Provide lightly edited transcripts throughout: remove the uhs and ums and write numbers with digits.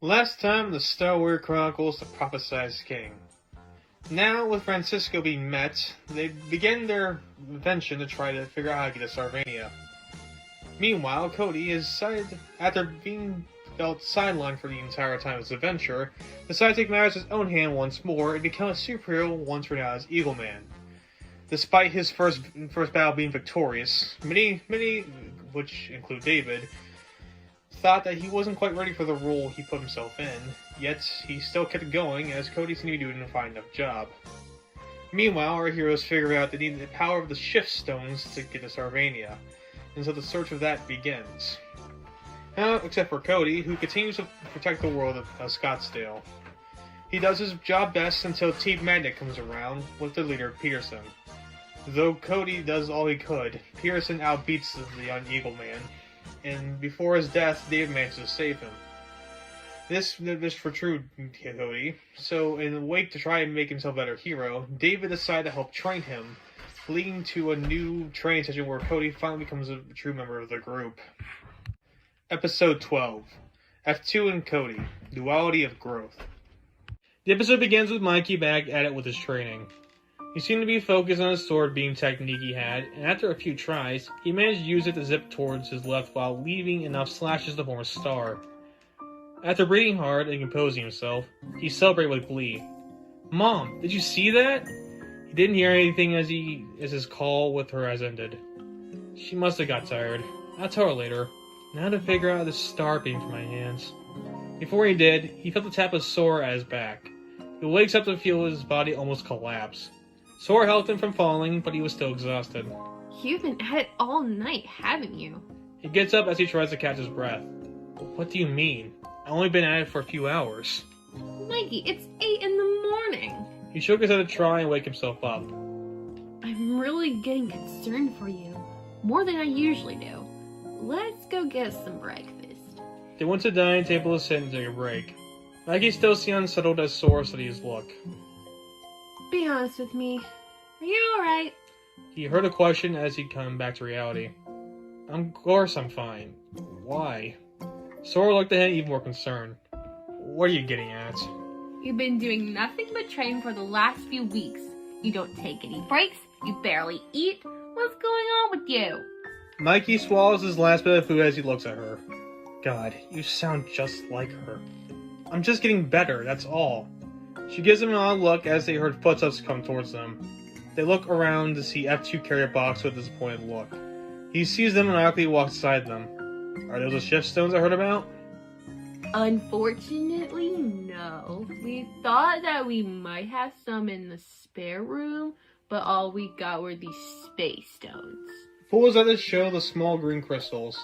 Last time in the Star Wars Chronicles, the Prophesied king. Now, with Francesco being met, they begin their invention to try to figure out how to get to Sarvania. Meanwhile, Cody is decided, after being felt sidelined for the entire time of his adventure, decided to take matters in his own hand once more and become a superhero once renowned as Eagleman. Despite his first battle being victorious, many, which include David, thought that he wasn't quite ready for the role he put himself in, yet he still kept going as Cody seemed to be doing a fine enough job. Meanwhile, our heroes figure out they need the power of the Shift Stones to get to Sarvania, and so the search of that begins. Now, except for Cody, who continues to protect the world of Scottsdale. He does his job best until Team Magnet comes around with the leader, Peterson. Though Cody does all he could, Peterson outbeats the young Eagleman, and before his death, David manages to save him. This for true Cody, so in a wake to try and make himself a better hero, David decided to help train him, leading to a new training session where Cody finally becomes a true member of the group. Episode 12, F2 and Cody, Duality of Growth. The episode begins with Mikey back at it with his training. He seemed to be focused on his sword beam technique he had, and after a few tries, he managed to use it to zip towards his left while leaving enough slashes to form a star. After breathing hard and composing himself, he celebrated with glee. "Mom, did you see that?" He didn't hear anything as his call with her has ended. She must have got tired. I'll tell her later. Now to figure out this star beam from my hands. Before he did, he felt the tap of Sora at his back. He wakes up to feel his body almost collapse. Sora helped him from falling, but he was still exhausted. You've been at it all night, haven't you? He gets up as he tries to catch his breath. What do you mean? I've only been at it for a few hours. Mikey, it's 8 in the morning. He shook his head to try and wake himself up. I'm really getting concerned for you. More than I usually do. Let's go get some breakfast. They went to the dining table to sit and take a break. Mikey still seemed unsettled as Sora studied his look. Be honest with me. Are you alright? He heard a question as he'd come back to reality. Of course I'm fine. Why? Sora looked at him even more concerned. What are you getting at? You've been doing nothing but train for the last few weeks. You don't take any breaks. You barely eat. What's going on with you? Mikey swallows his last bit of food as he looks at her. God, you sound just like her. I'm just getting better, that's all. She gives him an odd look as they heard footsteps come towards them. They look around to see F2 carry a box with a disappointed look. He sees them and automatically walks beside them. Are those the shift stones I heard about? Unfortunately, no. We thought that we might have some in the spare room, but all we got were these space stones. Pulls out to show the small green crystals.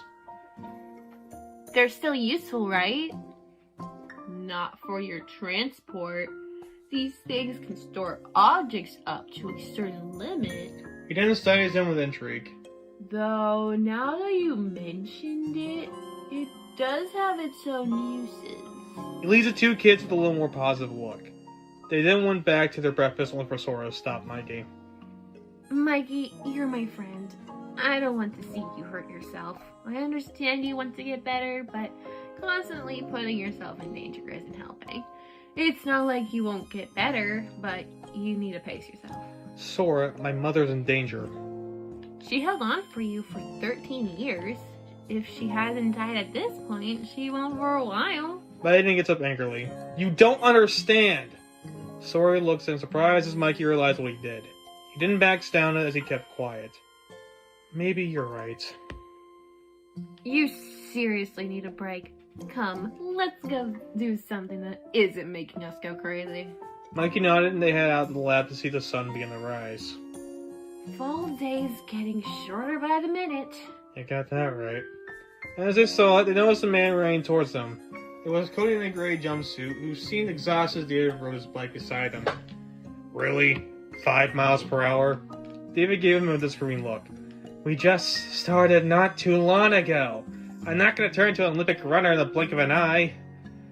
They're still useful, right? Not for your transport. These things can store objects up to a certain limit. He then studies them with intrigue. Though, now that you mentioned it, it does have its own uses. He leaves the two kids with a little more positive look. They then went back to their breakfast only for Sora to stop Mikey. Mikey, you're my friend. I don't want to see you hurt yourself. I understand you want to get better, but constantly putting yourself in danger isn't helping. It's not like you won't get better, but you need to pace yourself. Sora, my mother's in danger. She held on for you for 13 years. If she hasn't died at this point, she won't for a while. Lightning gets up angrily. You don't understand! Sora looks in surprise as Mikey realized what he did. He didn't back down as he kept quiet. Maybe you're right. You seriously need a break. Come, let's go do something that isn't making us go crazy. Mikey nodded and they head out to the lab to see the sun begin to rise. Fall days getting shorter by the minute. You got that right. As they saw it, they noticed a man running towards them. It was Cody in a gray jumpsuit, who seemed exhausted as David rode his bike beside him. Really? 5 miles per hour? David gave him a disapproving look. We just started not too long ago. I'm not going to turn into an Olympic runner in the blink of an eye.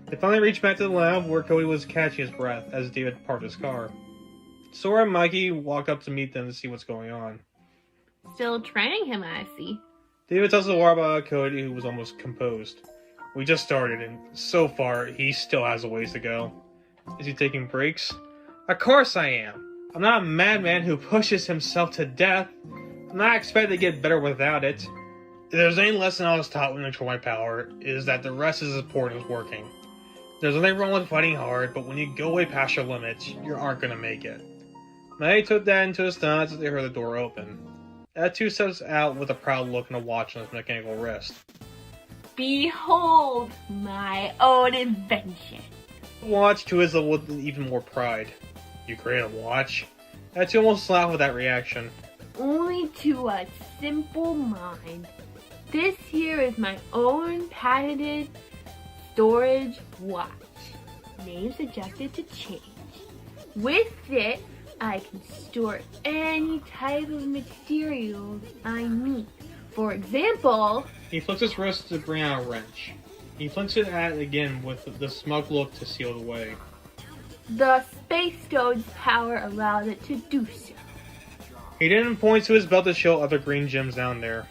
They finally reached back to the lab where Cody was catching his breath as David parked his car. Sora and Mikey walked up to meet them to see what's going on. Still training him, I see. David tells the war about Cody, who was almost composed. We just started, and so far, he still has a ways to go. Is he taking breaks? Of course I am! I'm not a madman who pushes himself to death. I'm not expected to get better without it. If there's any lesson I was taught when I control my power, is that the rest is as important as working. There's nothing wrong with fighting hard, but when you go way past your limits, you aren't going to make it. Maggie took that into his thoughts as they heard the door open. That two steps out with a proud look and a watch on his mechanical wrist. Behold my own invention. The watch twizzled with even more pride. You create a watch? That two almost laughed with that reaction. Only to a simple mind. This here is my own patented storage watch. Name suggested to change. With it, I can store any type of materials I need. For example... He flicks his wrist to bring out a wrench. He flicks it at it again with the smug look to seal it away. The space stone's power allows it to do so. He then points to his belt to show other green gems down there.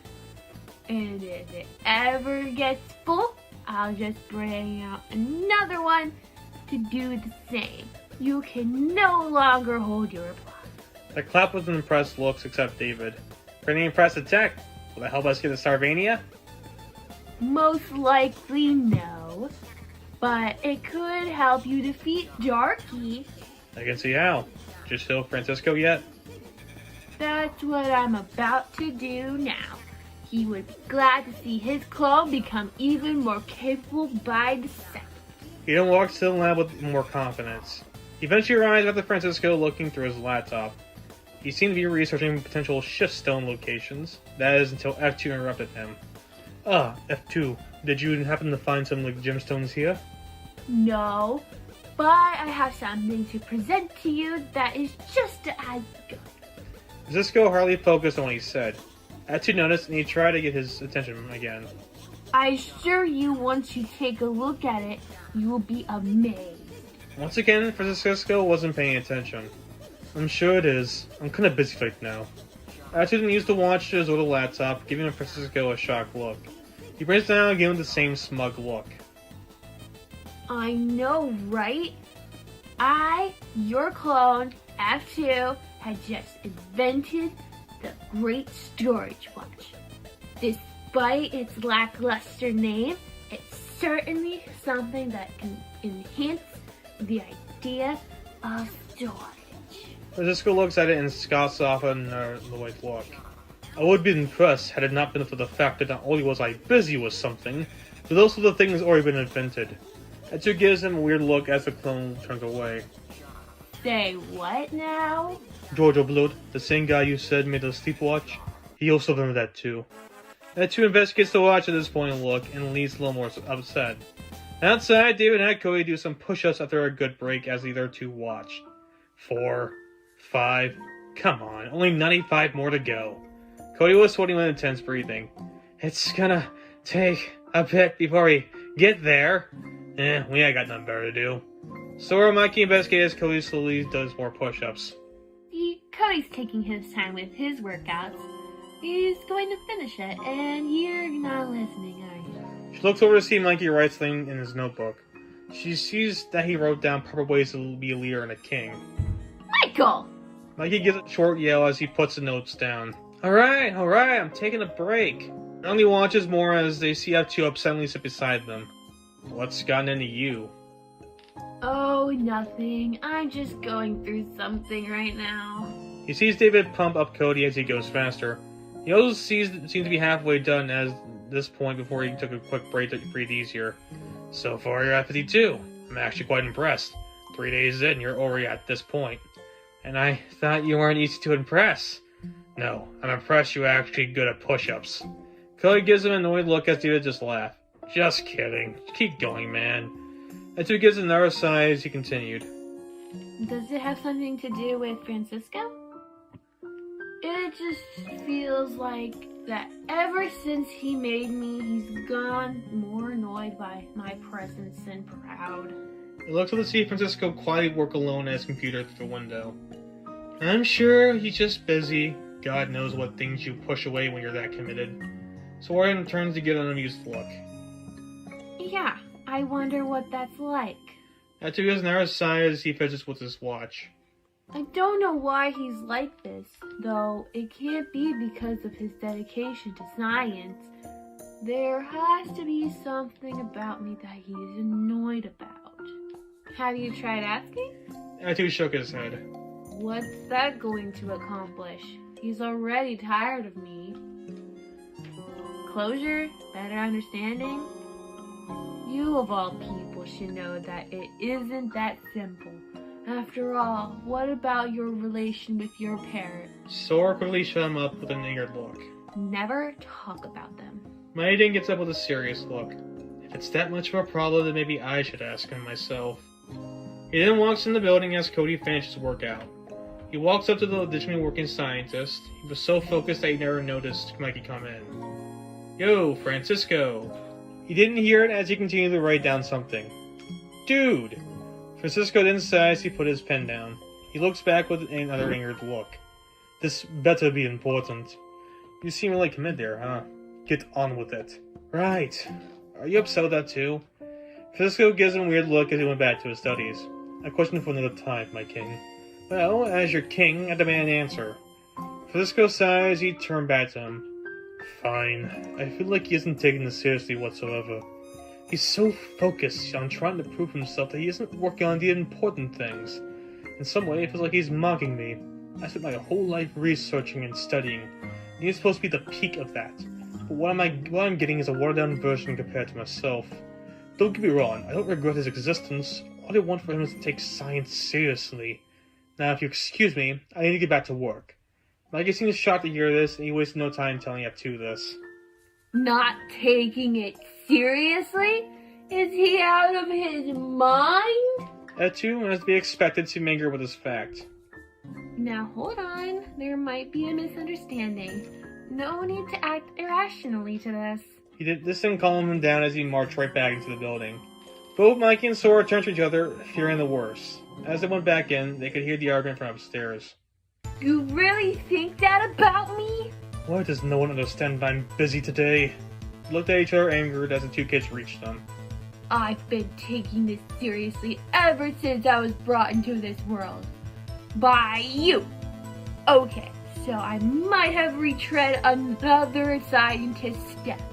And if it ever gets full, I'll just bring out another one to do the same. You can no longer hold your applause. The clap with an impressed looks except David. Pretty impressive tech. Will that help us get to Sarvania? Most likely no. But it could help you defeat Darky. I can see how. Just heal Francesco yet? That's what I'm about to do now. He would be glad to see his clone become even more capable by the second. He then walks to the lab with more confidence. He eventually arrives after Francesco looking through his laptop. He seemed to be researching potential shift stone locations. That is until F2 interrupted him. F2, did you happen to find some gemstones here? No, but I have something to present to you that is just as good. Francisco hardly focused on what he said. F2 noticed and he tried to get his attention again. I assure you, once you take a look at it, you will be amazed. Once again, Francesco wasn't paying attention. I'm sure it is. I'm kinda busy right now. F2 then used the watch to his little laptop, giving Francisco a shocked look. He brings it down again with the same smug look. I know, right? Your clone, F2, had just invented the Great Storage Watch. Despite its lackluster name, it's certainly something that can enhance the idea of storage. Francisco looks at it and scoffs off another white look. I would be impressed had it not been for the fact that not only was I busy with something, but also the thing has already been invented. F2 gives him a weird look as the clone turns away. Say what now? Giorgio Blood, the same guy you said made the sleepwatch, he also invented that too. F2 investigates the watch at this point and look, and leaves a little more upset. Outside, David had Cody do some push-ups after a good break as the other two watched. 4, 5, come on, only 95 more to go. Cody was sweating with intense breathing. It's gonna take a bit before we get there. We ain't got nothing better to do. So we're Mikey investigates as Cody slowly does more push-ups. See, Cody's taking his time with his workouts. He's going to finish it, and you're not listening, are you? She looks over to see Mikey write something in his notebook. She sees that he wrote down proper ways to be a leader and a king. Michael! Mikey gives a short yell as he puts the notes down. Alright, I'm taking a break. Only watches more as they see F2 upsettingly sit beside them. What's gotten into you? Oh, nothing. I'm just going through something right now. He sees David pump up Cody as he goes faster. He also seems to be halfway done at this point before he took a quick break to breathe easier. So far, you're at 52. I'm actually quite impressed. 3 days in, you're already at this point. And I thought you weren't easy to impress. No, I'm impressed you're actually good at push-ups. Cody gives him an annoyed look as David just laughed. Just kidding. Keep going, man. F2 gives another sigh as he continued. Does it have something to do with Francesco? It just feels like that ever since he made me, he's gone more annoyed by my presence than proud. It looks like to see Francesco quietly work alone at his computer through the window. I'm sure he's just busy. God knows what things you push away when you're that committed. Soren turns to get an amused look. Yeah, I wonder what that's like. F2 gives an hour's sigh as he fidgets with his watch. I don't know why he's like this, though it can't be because of his dedication to science. There has to be something about me that he's annoyed about. Have you tried asking? F2 shook his head. What's that going to accomplish? He's already tired of me. Closure? Better understanding? You of all people should know that it isn't that simple. After all, what about your relation with your parent? Sora quickly shut him up with an angered look. Never talk about them. Maiden gets up with a serious look. If it's that much of a problem, then maybe I should ask him myself. He then walks in the building as Cody finishes his workout. He walks up to the additionally working scientist. He was so focused that he never noticed Mikey come in. Yo, Francesco! He didn't hear it as he continued to write down something. Dude! Francesco then sighs. He put his pen down. He looks back with another angered look. This better be important. You seem really committed there, huh? Get on with it. Right. Are you upset with that too? Francesco gives him a weird look as he went back to his studies. A question for another time, my king. Well, as your king, I demand an answer. Francesco sighs. He turned back to him. Fine. I feel like he isn't taking this seriously whatsoever. He's so focused on trying to prove himself that he isn't working on the important things. In some way, it feels like he's mocking me. I spent my whole life researching and studying, and he's supposed to be the peak of that. But what I'm getting is a watered-down version compared to myself. Don't get me wrong, I don't regret his existence. All I want for him is to take science seriously. Now, if you excuse me, I need to get back to work. Mikey seems shocked to hear this, and he wasted no time telling F2 this. Not taking it seriously? Is he out of his mind? F2, as to be expected, to anger with this fact. Now hold on, there might be a misunderstanding. No need to act irrationally to this. This didn't calm him down as he marched right back into the building. Both Mikey and Sora turned to each other, fearing the worst. As they went back in, they could hear the argument from upstairs. You really think that about me? Why does no one understand that I'm busy today? They looked at each other angered as the two kids reached them. I've been taking this seriously ever since I was brought into this world. By you. Okay, so I might have retread another scientist's steps.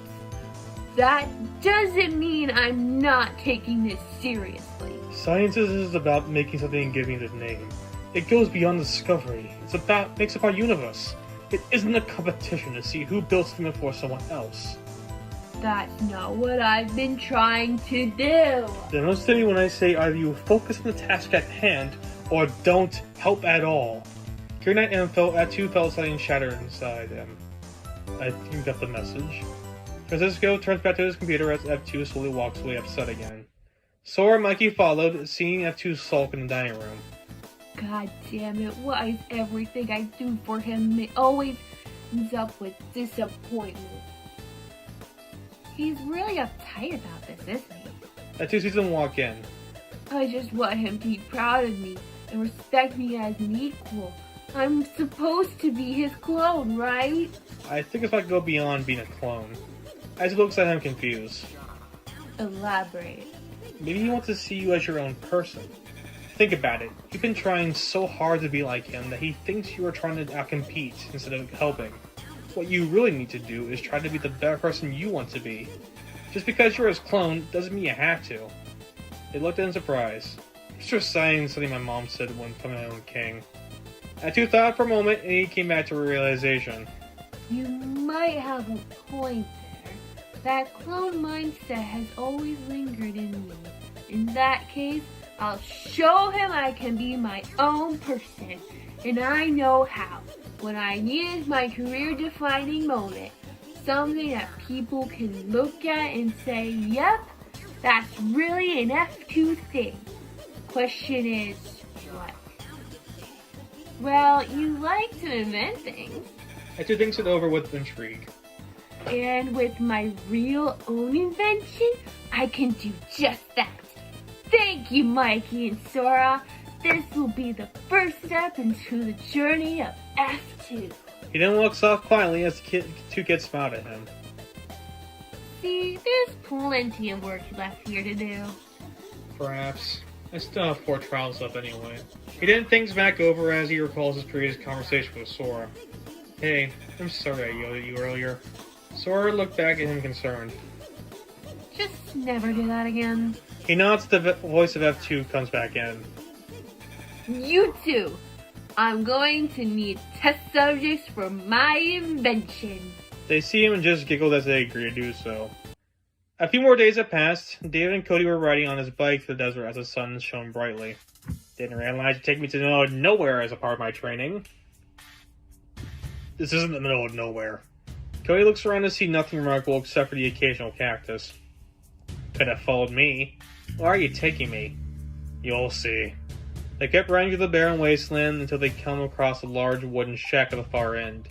That doesn't mean I'm not taking this seriously. Science is about making something and giving it a name. It goes beyond discovery. Makes up our universe. It isn't a competition to see who built something before someone else. That's not what I've been trying to do. Then listen to me when I say either you focus on the task at hand or don't help at all. Hearing that info, F2 felt something shatter inside him. I think you got the message. Francesco turns back to his computer as F2 slowly walks away upset again. Sora and Mikey followed, seeing F2 sulk in the dining room. God damn it, why is everything I do for him it always ends up with disappointment? He's really uptight about this, isn't he? F2 sees him walk in. I just want him to be proud of me and respect me as an equal. I'm supposed to be his clone, right? I think if I go beyond being a clone. As he looks at him confused. Elaborate. Maybe he wants to see you as your own person. Think about it. You've been trying so hard to be like him that he thinks you are trying to outcompete instead of helping. What you really need to do is try to be the better person you want to be. Just because you're his clone doesn't mean you have to. They looked in surprise. It's just saying something my mom said when from my own king. F2 thought for a moment and he came back to a realization. You might have a point there. That clone mindset has always lingered in me. In that case, I'll show him I can be my own person, and I know how. When I need my career-defining moment, something that people can look at and say, yep, that's really an F2 thing. Question is, what? Well, you like to invent things. F2 thinks it over with intrigue. And with my real own invention, I can do just that. Thank you, Mikey and Sora. This will be the first step into the journey of F2. He then walks off quietly as the two kids smiled at him. see, there's plenty of work left here to do. Perhaps. I still have 4 trials left anyway. He then thinks back over as he recalls his previous conversation with Sora. Hey, I'm sorry I yelled at you earlier. Sora looked back at him concerned. Just never do that again. He nods, the voice of F2 comes back in. You two! I'm going to need test subjects for my invention. They see him and just giggled as they agree to do so. A few more days have passed. David and Cody were riding on his bike through the desert as the sun shone brightly. Didn't realize you'd take me to the middle of nowhere as a part of my training. This isn't the middle of nowhere. Cody looks around to see nothing remarkable except for the occasional cactus. Could have followed me. Why are you taking me? You'll see. They kept riding through the barren wasteland until they come across a large wooden shack at the far end.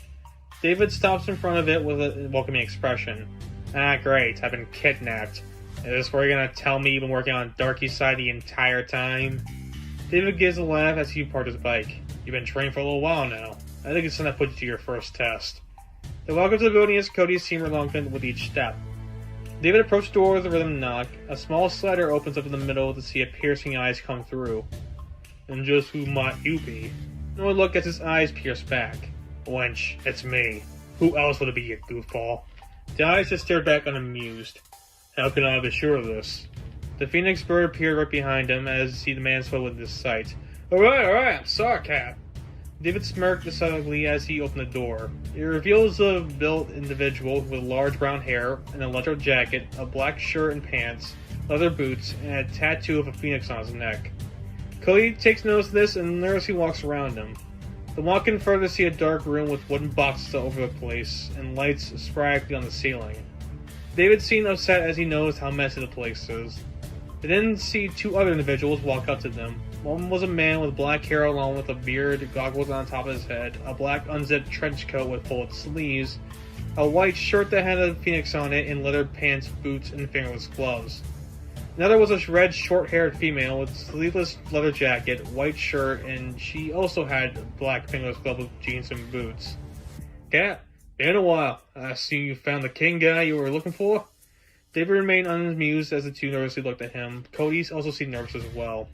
David stops in front of it with a welcoming expression. Ah, great, I've been kidnapped. Is this where you're gonna tell me you've been working on Darky's side the entire time? David gives a laugh as he parked his bike. You've been training for a little while now. I think it's time to put you to your first test. They walk up to the building as Cody seemed reluctant with each step. David approached the door with a rhythm knock. A small slider opens up in the middle to see a piercing eyes come through. And just who might you be? No one look as his eyes pierce back. Wench, it's me. Who else would it be, you goofball? The eyes just stared back unamused. How can I be sure of this? The phoenix bird appeared right behind him as the man spoke with this sight. Alright, I'm sorry, Cat. David smirked decidedly as he opened the door. It reveals a built individual with large brown hair, an electro jacket, a black shirt and pants, leather boots, and a tattoo of a phoenix on his neck. Cody takes notice of this and nervously walks around him. They walk in further to see a dark room with wooden boxes all over the place and lights sporadically on the ceiling. David seemed upset as he noticed how messy the place is. They then see 2 other individuals walk up to them. One was a man with black hair along with a beard, goggles on top of his head, a black unzipped trench coat with folded sleeves, a white shirt that had a phoenix on it, and leather pants, boots, and fingerless gloves. Another was a red, short-haired female with sleeveless leather jacket, white shirt, and she also had black fingerless gloves, jeans, and boots. Cat, been a while. I see you found the king guy you were looking for? David remained unamused as the 2 nervously looked at him. Cody also seemed nervous as well.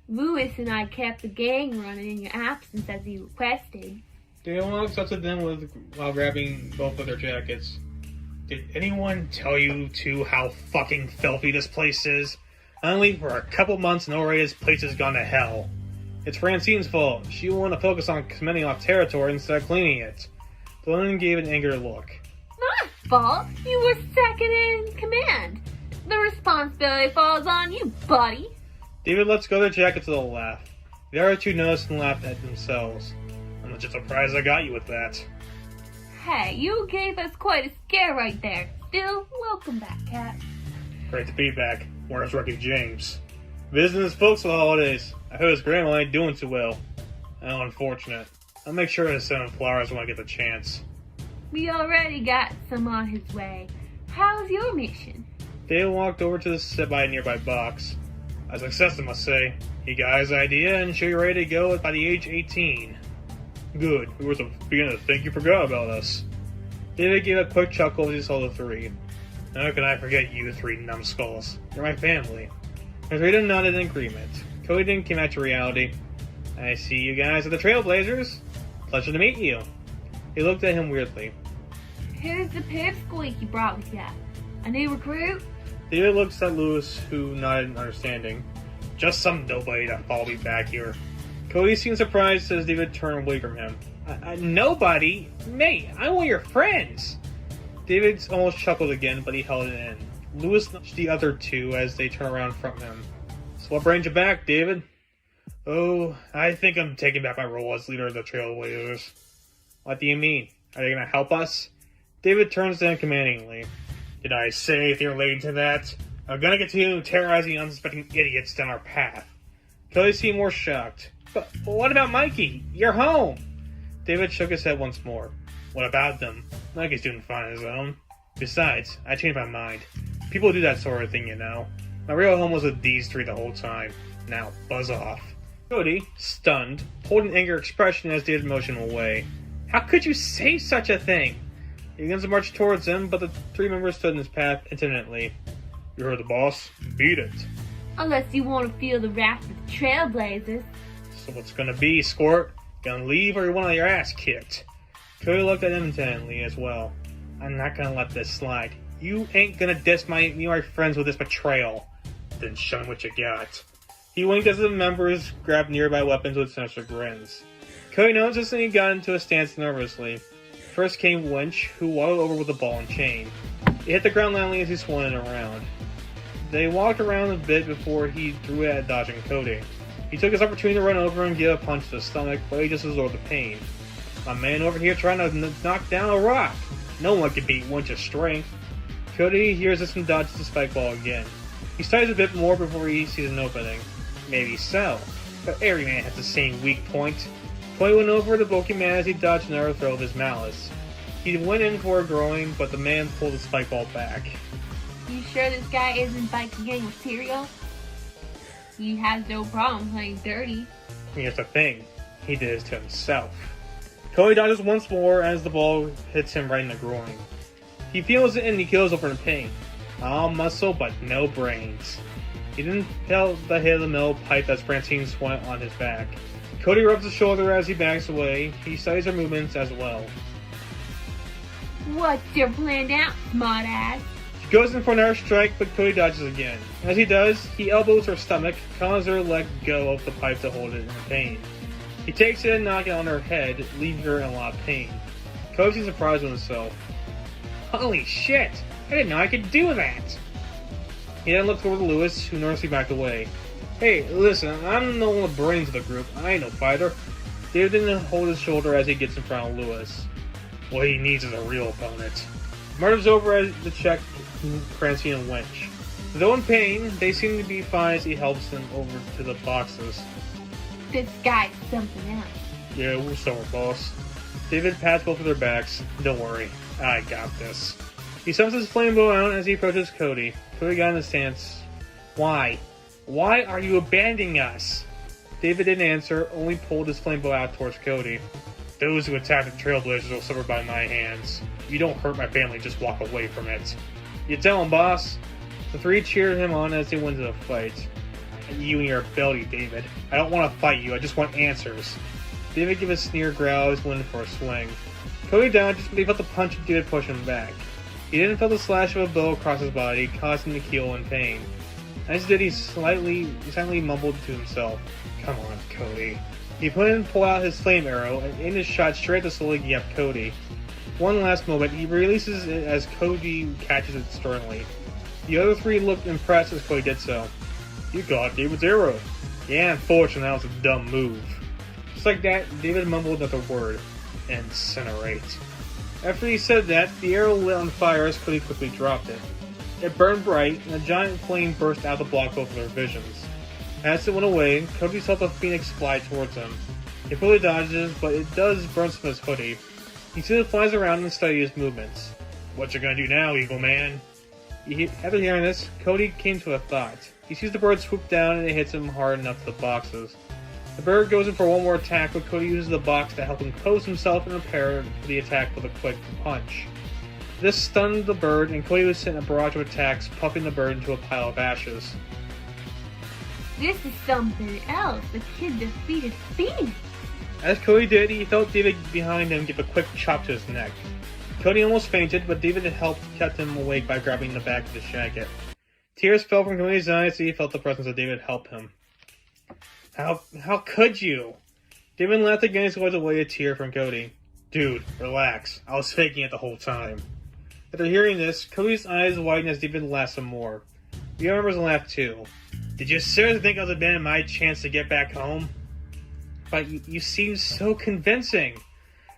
Lewis and I kept the gang running in your absence as you requested. David walks up to them while grabbing both of their jackets. Did anyone tell you 2 how fucking filthy this place is? Only for a couple months and already this place has gone to hell. It's Francine's fault. She wanted to focus on cementing off territory instead of cleaning it. The woman gave an angered look. My fault? You were second in command. The responsibility falls on you, buddy. David lets go of their jacket to the laugh. The other 2 noticed and laughed at themselves. I'm just surprised I got you with that. Hey, you gave us quite a scare right there. Still, welcome back, Cat. Great to be back. Where's Ricky James? Visiting his folks for the holidays. I heard his grandma ain't doing too well. How unfortunate. I'll make sure to send him flowers when I get the chance. We already got some on his way. How's your mission? David walked over to the sit by a nearby box. A success, I must say. He got his idea and should be ready to go by the age 18. Good. We were beginning to think you forgot about us. David gave a quick chuckle as he saw the 3. How can I forget you 3 numbskulls? You're my family. The 3 of them nodded in agreement. Cody then came back to reality. I see you guys are the Trailblazers. Pleasure to meet you. He looked at him weirdly. Who's the pipsqueak you brought with ya? A new recruit? David looks at Lewis, who nodded in understanding. Just some nobody that followed me back here. Cody seemed surprised as David turned away from him. Nobody? Mate, I'm one of your friends! David almost chuckled again, but he held it in. Lewis nudged the other 2 as they turned around from him. So what brings you back, David? Oh, I think I'm taking back my role as leader of the Trailblazers. What do you mean? Are they going to help us? David turns to him commandingly. Did I say anything related to that? I'm going to get to you terrorizing unsuspecting idiots down our path. Cody seemed more shocked. But what about Mikey? You're home! David shook his head once more. What about them? Mikey's doing fine on his own. Besides, I changed my mind. People do that sort of thing, you know. My real home was with these 3 the whole time. Now, buzz off. Cody, stunned, pulled an angry expression as David motioned him away. How could you say such a thing? He begins to march towards him, but the three members stood in his path indignantly. You heard the boss. Beat it. Unless you want to feel the wrath of the Trailblazers. So what's gonna be, Squirt? Gonna leave or you want your ass kicked? Cody looked at him intently as well. I'm not gonna let this slide. You ain't gonna diss me and my friends with this betrayal. Then show me what you got. He winked as the members grabbed nearby weapons with sinister grins. Cody noticed this and he got into a stance nervously. First came Winch, who waddled over with a ball and chain. It hit the ground loudly as he swung it around. They walked around a bit before he threw it at dodging Cody. He took his opportunity to run over and give a punch to the stomach, but he just absorbed the pain. My man over here trying to knock down a rock. No one can beat Winch's strength. Cody hears this and dodges the spike ball again. He studies a bit more before he sees an opening. Maybe so, but every man has the same weak point. Cody went over to the bulky man as he dodged another throw of his malice. He went in for a groin, but the man pulled the spike ball back. You sure this guy isn't biking gang material? He has no problem playing dirty. Here's the thing, he did this to himself. Cody dodges once more as the ball hits him right in the groin. He feels it and he kills over in pain. All muscle but no brains. He didn't feel the hit of the metal pipe as Francine swung on his back. Cody rubs his shoulder as he backs away. He studies her movements as well. What's your plan now, smartass? She goes in for another strike, but Cody dodges again. As he does, he elbows her stomach, causing her to let go of the pipe to hold it in pain. He takes it and knocks it on her head, leaving her in a lot of pain. Cody seems surprised with himself. Holy shit! I didn't know I could do that! He then looked over to Lewis, who nervously backed away. Hey, listen, I'm the one with brains of the group. I ain't no fighter. David didn't hold his shoulder as he gets in front of Lewis. What he needs is a real opponent. Murder's over as the check Francine and Winch. Though in pain, they seem to be fine as he helps them over to the boxes. This guy's something else. Yeah, we're sorry, boss. David pats both of their backs. Don't worry, I got this. He summons his flame bow out as he approaches Cody. Cody got in his stance. Why? Why are you abandoning us? David didn't answer, only pulled his flame bow out towards Cody. Those who attack the Trailblazers will suffer by my hands. If you don't hurt my family, just walk away from it. You tell him, boss. The three cheered him on as they went to the fight. You and your ability, David. I don't want to fight you, I just want answers. David gave a sneer growl as he went for a swing. Cody dodged, but he felt the punch of David push him back. He didn't feel the slash of a bow across his body, causing him to keel in pain. As he did, he silently mumbled to himself, Come on, Cody. He pulled out his flame arrow and aimed his shot straight at the slowly gapped Cody. One last moment, he releases it as Cody catches it sternly. The other three looked impressed as Cody did so. You got David's arrow. Yeah, unfortunately, that was a dumb move. Just like that, David mumbled another word. Incinerate. After he said that, the arrow lit on fire as Cody quickly dropped it. It burned bright, and a giant flame burst out to block both of their visions. As it went away, Cody saw the phoenix fly towards him. He fully dodges, but it does burn some of his hoodie. He soon flies around and studies his movements. What you gonna do now, Eagleman? After hearing this, Cody came to a thought. He sees the bird swoop down and it hits him hard enough to the boxes. The bird goes in for one more attack, but Cody uses the box to help him close himself and prepare for the attack with a quick punch. This stunned the bird, and Cody was sent a barrage of attacks, puffing the bird into a pile of ashes. This is something else. The kid defeated Phoenix. As Cody did, he felt David behind him give a quick chop to his neck. Cody almost fainted, but David kept him awake by grabbing the back of his jacket. Tears fell from Cody's eyes as he felt the presence of David help him. How could you? David laughed again as he wiped away a tear from Cody. Dude, relax. I was faking it the whole time. After hearing this, Cody's eyes widened as David laughed some more. The other members laughed too. Did you seriously think I was abandoning my chance to get back home? But you seem so convincing.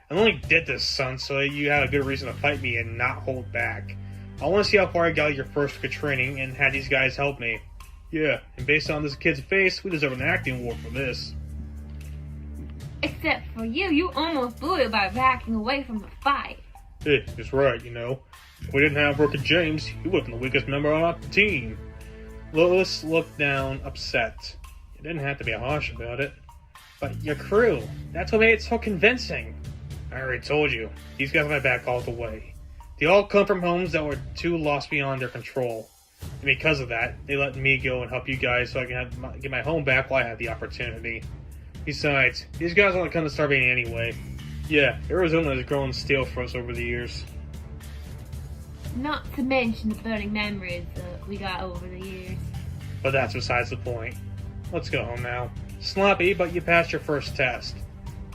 I only did this, son, so you had a good reason to fight me and not hold back. I want to see how far I got your first good training and had these guys help me. Yeah, and based on this kid's face, we deserve an acting award for this. Except for you, you almost blew it by backing away from the fight. Hey, he's right, you know. If we didn't have Rook and James, he would have been the weakest member on our team. Lois looked down, upset. You didn't have to be harsh about it. But your crew, that's what made it so convincing. I already told you, these guys have my back all the way. They all come from homes that were too lost beyond their control. And because of that, they let me go and help you guys so I can get my home back while I have the opportunity. Besides, these guys want to come to Sarvania anyway. Yeah, Arizona has grown stale for us over the years. Not to mention the burning memories we got over the years. But that's besides the point. Let's go home now. Sloppy, but you passed your first test.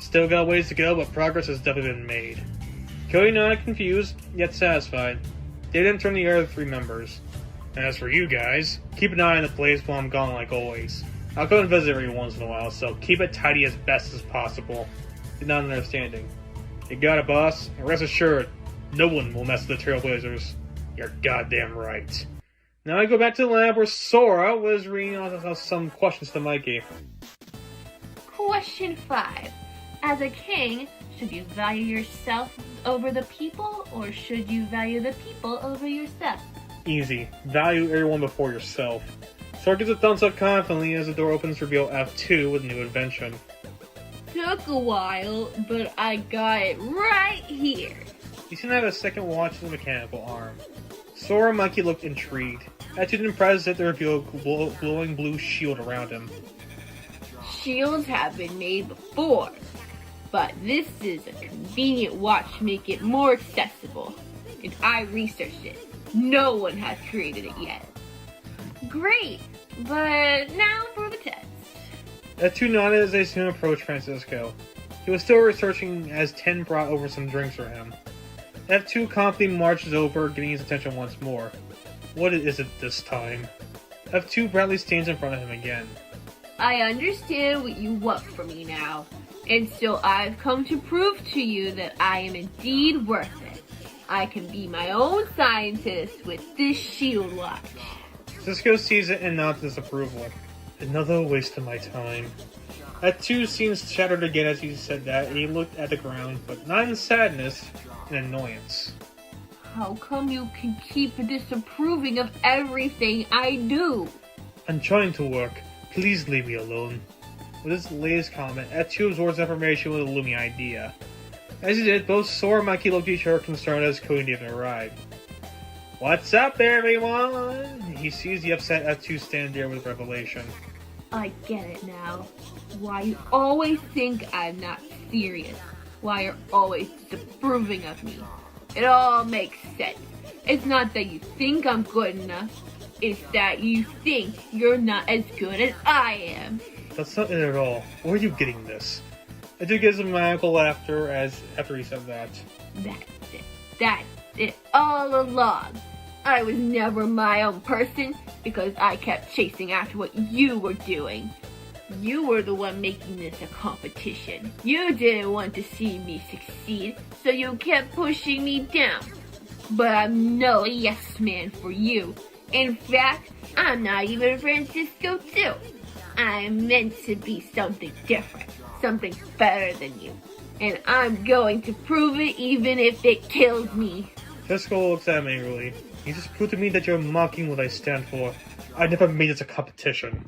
Still got ways to go, but progress has definitely been made. Cody nodded, confused, yet satisfied. They didn't turn the other 3 members. And as for you guys, keep an eye on the place while I'm gone like always. I'll go and visit every once in a while, so keep it tidy as best as possible. Did not understanding. You got it, boss, and rest assured, no one will mess with the Trailblazers. You're goddamn right. Now I go back to the lab where Sora was reading off some questions to Mikey. Question 5. As a king, should you value yourself over the people, or should you value the people over yourself? Easy. Value everyone before yourself. Sora gives a thumbs up confidently as the door opens to reveal F2 with a new invention. Took a while, but I got it right here. You seem to have a second watch with a mechanical arm. Sora and Mikey looked intrigued. F2 didn't impress it to reveal a glowing blue shield around him. Shields have been made before, but this is a convenient watch to make it more accessible. And I researched it. No one has created it yet. Great, but now for the test. F2 nodded as they soon approached Francesco. He was still researching as Ten brought over some drinks for him. F2 confidently marches over, getting his attention once more. What is it this time? F2 proudly stands in front of him again. I understand what you want from me now, and so I've come to prove to you that I am indeed worth it. I can be my own scientist with this shield watch. Cisco sees it and nods disapproval. Another waste of my time. F2 seems shattered again as he said that, and he looked at the ground, but not in sadness, in annoyance. How come you can keep disapproving of everything I do? I'm trying to work. Please leave me alone. With this latest comment, F2 absorbs information with a looming idea. As he did, both Sora and Mikey looked at each other concerned as Cody didn't arrive. What's up there, everyone? He sees the upset F2 stand there with revelation. I get it now. Why you always think I'm not serious. Why you're always disapproving of me. It all makes sense. It's not that you think I'm good enough. It's that you think you're not as good as I am. That's not it at all. Where are you getting this? F2 gives a maniacal laughter after he said that. That's it. That's it all along. I was never my own person because I kept chasing after what you were doing. You were the one making this a competition. You didn't want to see me succeed, so you kept pushing me down. But I'm no yes man for you. In fact, I'm not even Francesco too. I'm meant to be something different, something better than you. And I'm going to prove it even if it kills me. Francesco looks at him angrily. You just proved to me that you're mocking what I stand for. I never made this a competition.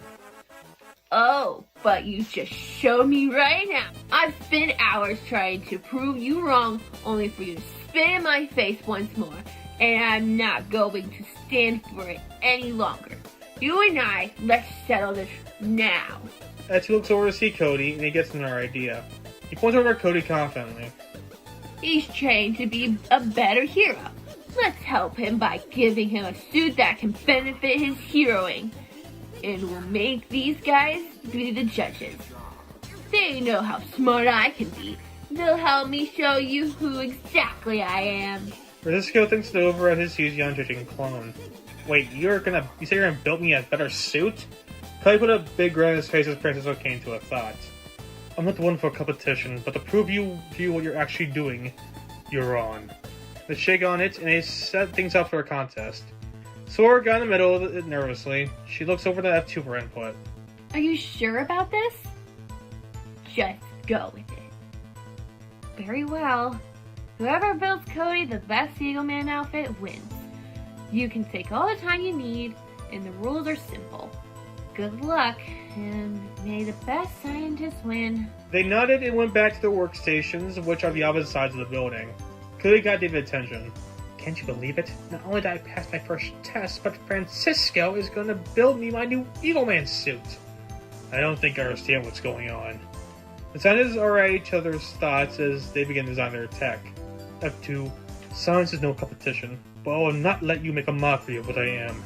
Oh, but you just showed me right now. I've spent hours trying to prove you wrong, only for you to spit in my face once more. And I'm not going to stand for it any longer. You and I, let's settle this now. As he looks over to see Cody, and he gets another idea. He points over at Cody confidently. He's trained to be a better hero. Let's help him by giving him a suit that can benefit his heroing. And we'll make these guys be the judges. They know how smart I can be. They'll help me show you who exactly I am. Francesco thinks it over as he sees the unjudging clone. Wait, you say you're gonna build me a better suit? Cody put a big grin on his face as Francesco came to a thought. I'm not the one for a competition, but to prove you what you're actually doing, you're on. They shake on it, and they set things up for a contest. Sora got in the middle of it nervously. She looks over to F2 for input. Are you sure about this? Just go with it. Very well. Whoever builds Cody the best Eagleman outfit wins. You can take all the time you need, and the rules are simple. Good luck, and may the best scientist win. They nodded and went back to their workstations, which are the opposite sides of the building. Cody got David's attention. Can't you believe it? Not only did I pass my first test, but Francesco is going to build me my new Eagleman suit. I don't think I understand what's going on. The scientists are at each other's thoughts as they begin to design their tech. F2, science is no competition, but I will not let you make a mockery of what I am.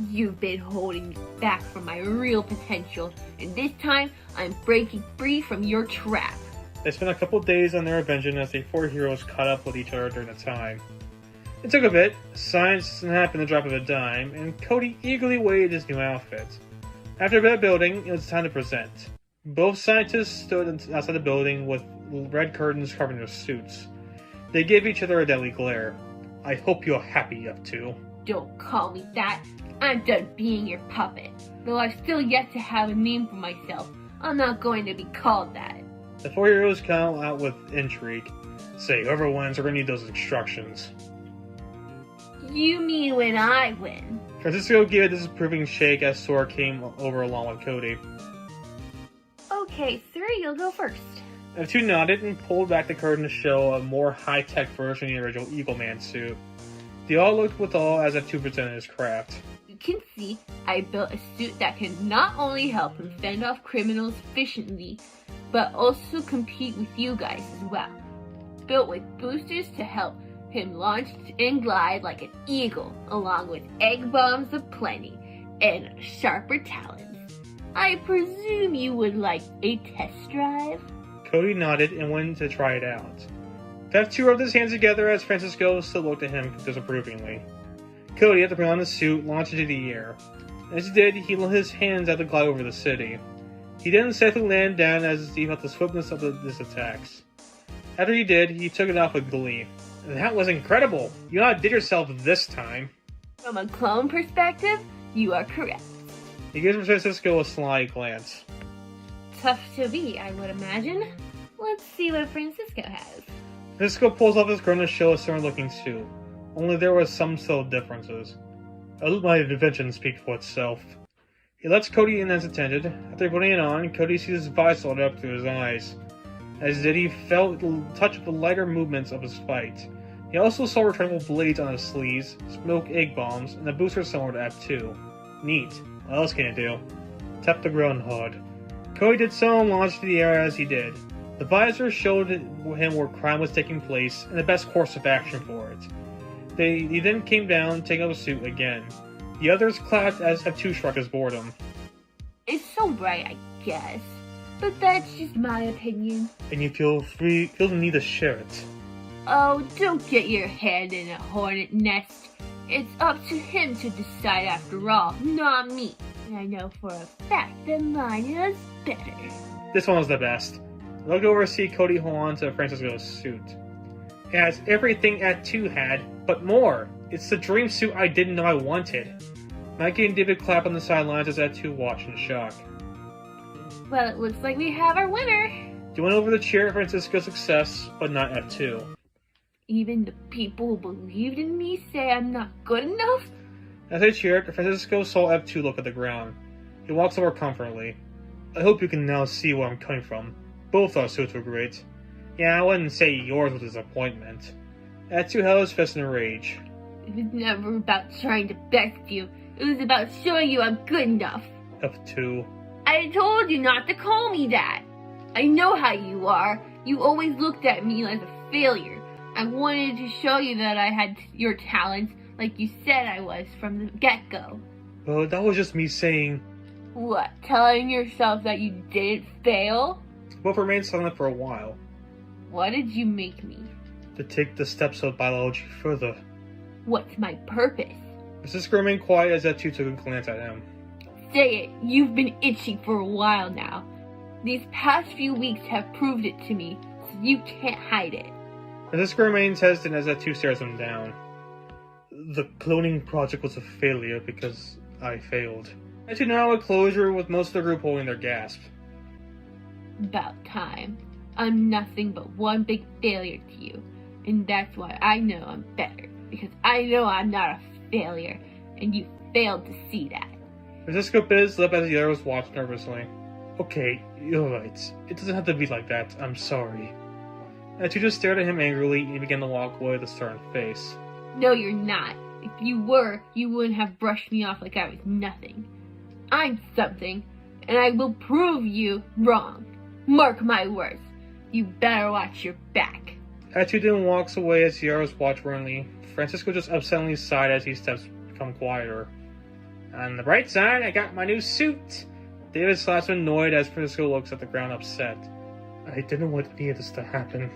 You've been holding me back from my real potential, and this time I'm breaking free from your trap. They spent a couple days on their invention as the four heroes caught up with each other during the time. It took a bit, science doesn't happen at the drop of a dime, and Cody eagerly waited his new outfit. After a bit of building, it was time to present. Both scientists stood outside the building with red curtains covering their suits. They gave each other a deadly glare. I hope you're happy, F2. Don't call me that. I'm done being your puppet. Though I've still yet to have a name for myself, I'm not going to be called that. The four heroes come out with intrigue. Say, whoever wins, we're gonna need those instructions. You mean when I win? Francesco gave a disapproving shake as Sora came over along with Cody. Okay, 3, you'll go first. F2 nodded and pulled back the curtain to show a more high-tech version of the original Eagleman suit. They all looked with awe as F2 presented his craft. You can see I built a suit that can not only help him fend off criminals efficiently, but also compete with you guys as well. Built with boosters to help him launch and glide like an eagle, along with egg bombs aplenty and sharper talons. I presume you would like a test drive? Cody nodded and went to try it out. F2 rubbed his hands together as Francesco still looked at him disapprovingly. Cody, after putting on the suit, launched into the air. As he did, he let his hands out to glide over the city. He didn't safely land down as he felt the swiftness of his attacks. After he did, he took it off with glee. That was incredible! You outdid yourself this time. From a clone perspective, you are correct. He gives Francesco a sly glance. Tough to beat, I would imagine. Let's see what Francesco has. Francesco pulls off his crown to show a similar-looking suit. Only there were some subtle differences. I let my invention speak for itself. He lets Cody in as intended. After putting it on, Cody sees his visor light up to his eyes. As did he felt the touch of the lighter movements of his fight. He also saw retractable blades on his sleeves, smoke egg bombs, and a booster similar to F2. Neat. What else can it do? Tap the ground hard. Cody did so and launched to the air as he did. The visor showed him where crime was taking place and the best course of action for it. He then came down, taking up a suit again. The others clapped as F2 shrugged his boredom. It's so bright, I guess. But that's just my opinion. And you feel the need to share it. Oh, don't get your head in a hornet nest. It's up to him to decide after all, not me. And I know for a fact that mine is better. This one was the best. I looked over to see Cody hold on to Francesco's suit. It has everything F2 had, but more. It's the dream suit I didn't know I wanted. Mikey and David clap on the sidelines as F2 watched in shock. Well, it looks like we have our winner. He went over to cheer Francesco's success, but not F2. Even the people who believed in me say I'm not good enough? As they cheered, Francesco saw F2 look at the ground. He walks over comfortably. I hope you can now see where I'm coming from. Both our suits were great. Yeah, I wouldn't say yours was a disappointment. F2 held his fist in a rage. It was never about trying to best you. It was about showing you I'm good enough. F2. I told you not to call me that. I know how you are. You always looked at me as a failure. I wanted to show you that I had your talents like you said I was from the get-go. Well, that was just me saying... What, telling yourself that you didn't fail? Both remained silent for a while. What did you make me? To take the steps of biology further. What's my purpose? Francesco remained quiet as F2 took a glance at him. Say it, you've been itching for a while now. These past few weeks have proved it to me, so you can't hide it. Francesco remains hesitant as F2 stares him down. The cloning project was a failure because I failed. F2 now had closure with most of the group holding their gasp. About time. I'm nothing but one big failure to you, and that's why I know I'm better, because I know I'm not a failure, and you failed to see that. Francesco bit his lip as the others watched nervously. Okay, you're right. It doesn't have to be like that. I'm sorry. F2 just stared at him angrily and he began to walk away with a stern face. No, you're not. If you were, you wouldn't have brushed me off like I was nothing. I'm something, and I will prove you wrong. Mark my words. You better watch your back. Tattoo walks away as Yaros watch warningly. Francesco just upsettingly sighed as his steps become quieter. On the bright side, I got my new suit. David slaps annoyed as Francesco looks at the ground upset. I didn't want any of this to happen.